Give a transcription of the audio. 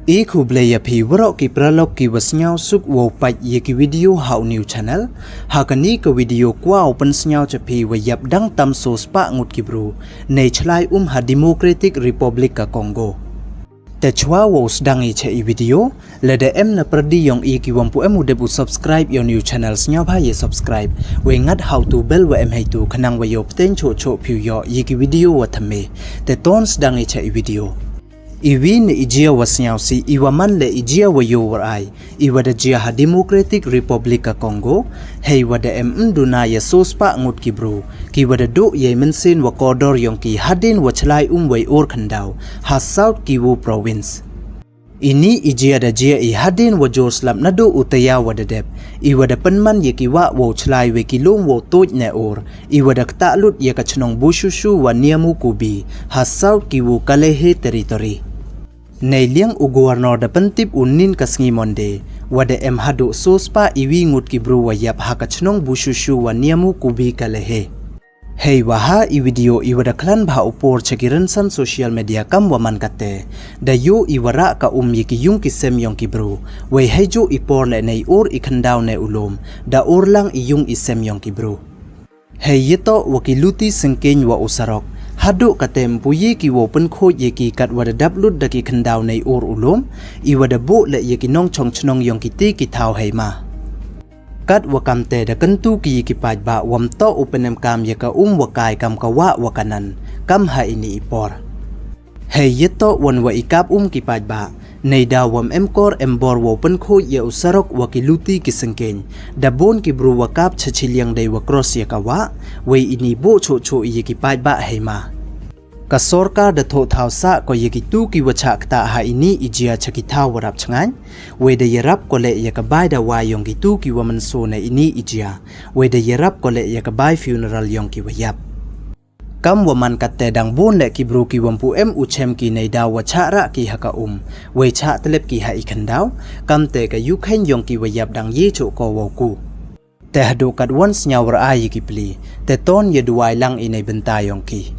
Iku blaya pi warok ki pralog ki wasnyaw suk wo pat ye ki video hau new channel hakani ke video kwa open snyaw chapi wayap dang tam so spa ngut ki bro nei Chlai ha Democratic Republic ka Congo te chwa wo sedang i che i video le de em na perdi yong i ki wampu em udebu subscribe your new channel snyaw ba ye subscribe we ngat how to bell wa em hai tu khanang wa yo pten cho phu yo ye ki video wa thame te ton sedang i che i video Iwi ni ijia wasnyaw si iwaman le ijia wayo warai iwa da jia ha Democratic Republic ka Congo hei wada mduna ya sospa ngut ki bro ki wada do ye mensin wa kodor yong ki hadin wa Chlai way oor Khyndaw ha South Kivu province ini ijia da jia I hadin wa jor slap nado utaya wada dep iwa da penman ye ki wa wo Chlai we ki long wo toj ne or iwa da ktalut ye ka chnong bushushu wa niamu kubi ha South Kivu kalehe territory Nei liang u governor da pentip unin kasngi monde wada em hado sospa iwi ngut ki bro wayap hakachnong bushushu wa niamu kubi kalehe Hei waha I video iwada klan bha upor chekiran san social media kam waman kate da yo iwara ka yiki yung kisem yong ki bro we hejo ipor le nei oor Khyndaw ne ulom da oor lang yung isem yong ki bro Hei yeto wakiluti sengkeny wa usarok Hado katem puye ki wo pen kho ye ki kat wada dablut da ki Khyndaw nei oor ulom I wada bo le ye ki nong chong chnong yong ki ti ki thau hei ma Kat wakamte da kentu ki ki paj ba wam to upenem kam ye ka wakai kam ka wa wakanan kam ha ini ipor Hei yeto wan wa ikap ki paj ba nei da wam emkor embor wo pen kho ye usarok wakiluti ki sengkeny da bon ki bru wakap chachiliang dei wa cross ye ka wa we ini bo cho ye ki paj ba hei ma Ka sorkar da tho thau sa ko ye ki tu ki wacha kta ha ini ijia chaki thau warap changan we da yerap ko le ye ka bai da wa yong ki tu ki waman so na ini ijia we da yerap ko le ye ka bai funeral yong ki wayap Kam waman katte dang bon le ki bro ki wampu em uchem ki nei da wacha ra ki haka we cha telep ki ha I Khyndaw kam te ka yukhen yong ki wayap dang ye cho ko wo ku te hado kat once nyawar ai ki pli te ton ye duai lang I nei benta yong ki